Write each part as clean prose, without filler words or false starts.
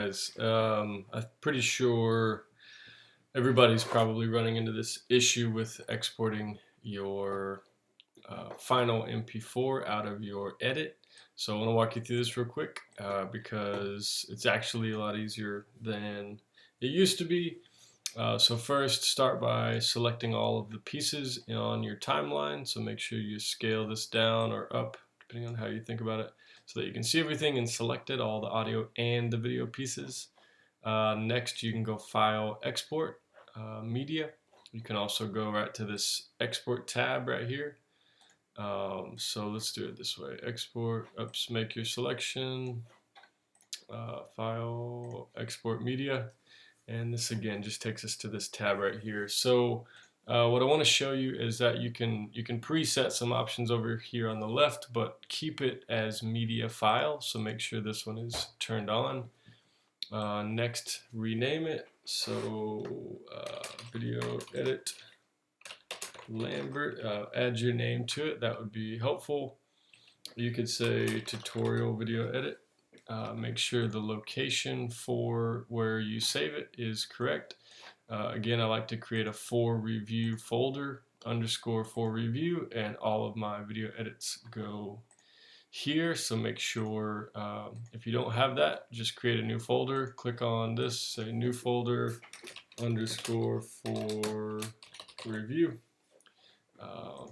Guys, I'm pretty sure everybody's probably running into this issue with exporting your final MP4 out of your edit. So I want to walk you through this real quick because it's actually a lot easier than it used to be. So first, start by selecting all of the pieces on your timeline. So make sure you scale this down or up, depending on how you think about it, so that you can see everything and select it, all the audio and the video pieces. Next, you can go File, Export, Media. You can also go right to this Export tab right here. So let's do it this way. Export, oops, make your selection, File, Export Media. And this again just takes us to this tab right here. So what I want to show you is that you can preset some options over here on the left, but keep it as media file. So make sure this one is turned on. Next, rename it. So video edit Lambert. Add your name to it. That would be helpful. You could say tutorial video edit. Make sure the location for where you save it is correct. Again, I like to create a for review folder, _for review, and all of my video edits go here. So make sure if you don't have that, just create a new folder. Click on this, say new folder _for review.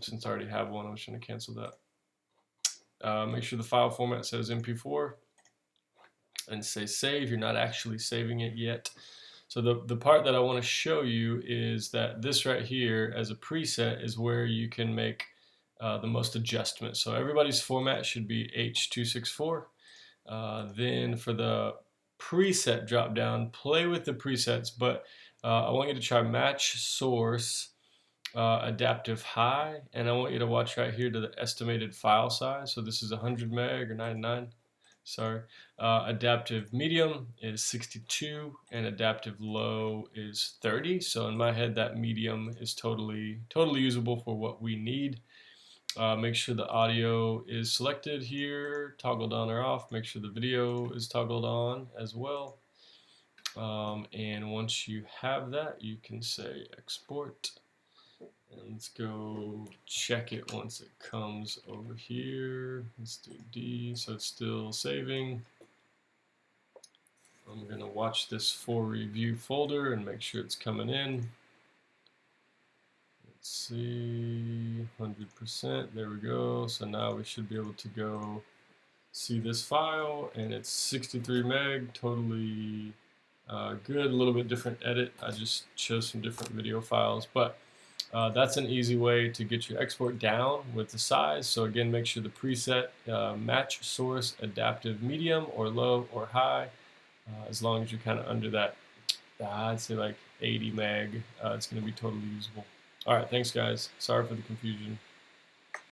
Since I already have one, I'm just going to cancel that. Make sure the file format says MP4. And say save. You're not actually saving it yet. So the part that I want to show you is that this right here as a preset is where you can make the most adjustments. So everybody's format should be H.264. Then for the preset drop down, play with the presets, but I want you to try match source adaptive high, and I want you to watch right here to the estimated file size. So this is 100 meg or 99. Sorry. Adaptive medium is 62 and adaptive low is 30. So in my head, that medium is totally usable for what we need. Make sure the audio is selected here, toggled on or off. Make sure the video is toggled on as well. And once you have that, you can say export. And let's go check it once it comes over here. Let's do D, so it's still saving. I'm going to watch this for review folder and make sure it's coming in. Let's see, 100%, there we go. So now we should be able to go see this file, and it's 63 meg, totally good. A little bit different edit. I just chose some different video files, but that's an easy way to get your export down with the size. So again, make sure the preset match source adaptive medium or low or high. As long as you're kind of under that, I'd say like 80 meg, it's going to be totally usable. All right, thanks guys. Sorry for the confusion.